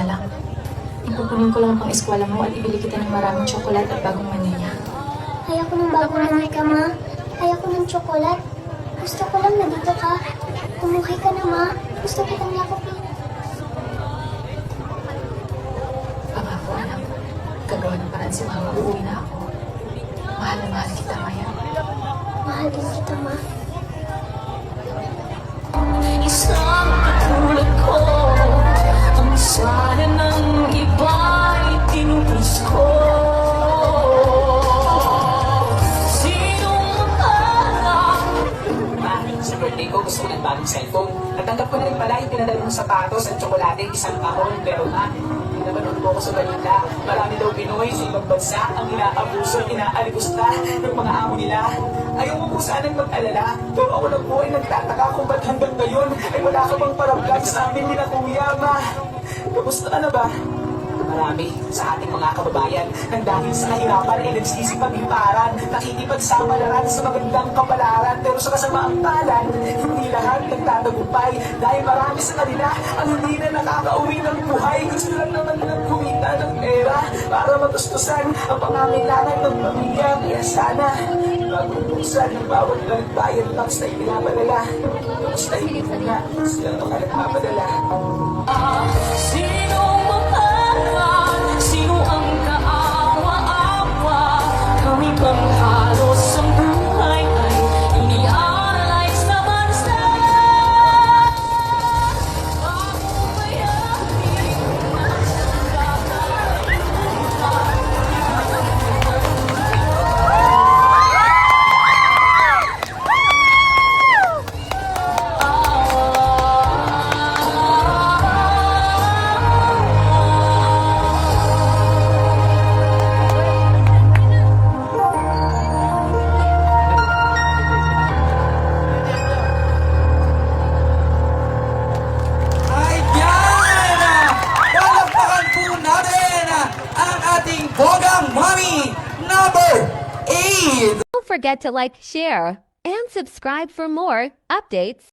na lang. Ipupunin ko lang ang pang-eskwela mo at ibili kita ng maraming tsokolat at bagong manilya. Ayoko ng bagong manika, ma. Ayoko ng tsokolat. Gusto ko lang na dito ka. Umuhay ka na, ma. Gusto kitang yakapin. Pangako, anak. Gagawa ng paraan si mama. Uuwi na ako. Mahal na mahal kita ngayon. Mahal din kita, ma. Isang katulad ko, ang sana ng iba'y tinubos ko. Sinong alam? Sa birthday ko, gusto ko ng bagong cellphone. Natanggap ko na rin pala yung pinadala ng sapatos at tsokolate, isang kahon. Pero hindi naman ko sa balita. Marami daw Pinoy sa ibang bansa ang inaabuso, inaalibusta ng mga amo nila. Ayaw mo po sanang mag-alala. Pero ako lang po ay nagtataka kung ba't hanggang ngayon ay wala ka bang paramdam sa amin nila Kuya, Ma. Kamusta ka na ba? Marami sa ating mga kababayan nang dahil sa kahirapan ay nagsisipag-iparan, nakikipagsapalaran sa magandang kapalaran, pero sa kasamaang palad, hindi lahat nagtatagumpay dahil marami sa kanila ang hindi na nakakauwi ng buhay. Gusto lang naman nilang kumita ng pera para matustusan ang pangangailangan ng pamilya. Kaya sana, bago buksan ng bawat bayad tax na ipinapadala, basta higit na nga silang mga nagpapadala. Sino makalaan? Sino ang kaawa-awa? Kami bang halos ang buhay ay iniaalay sa bansa? Mabumayanin Palakpakan po natin ang ating Bogang Mommy number 8! Don't forget to like, share, and subscribe for more updates.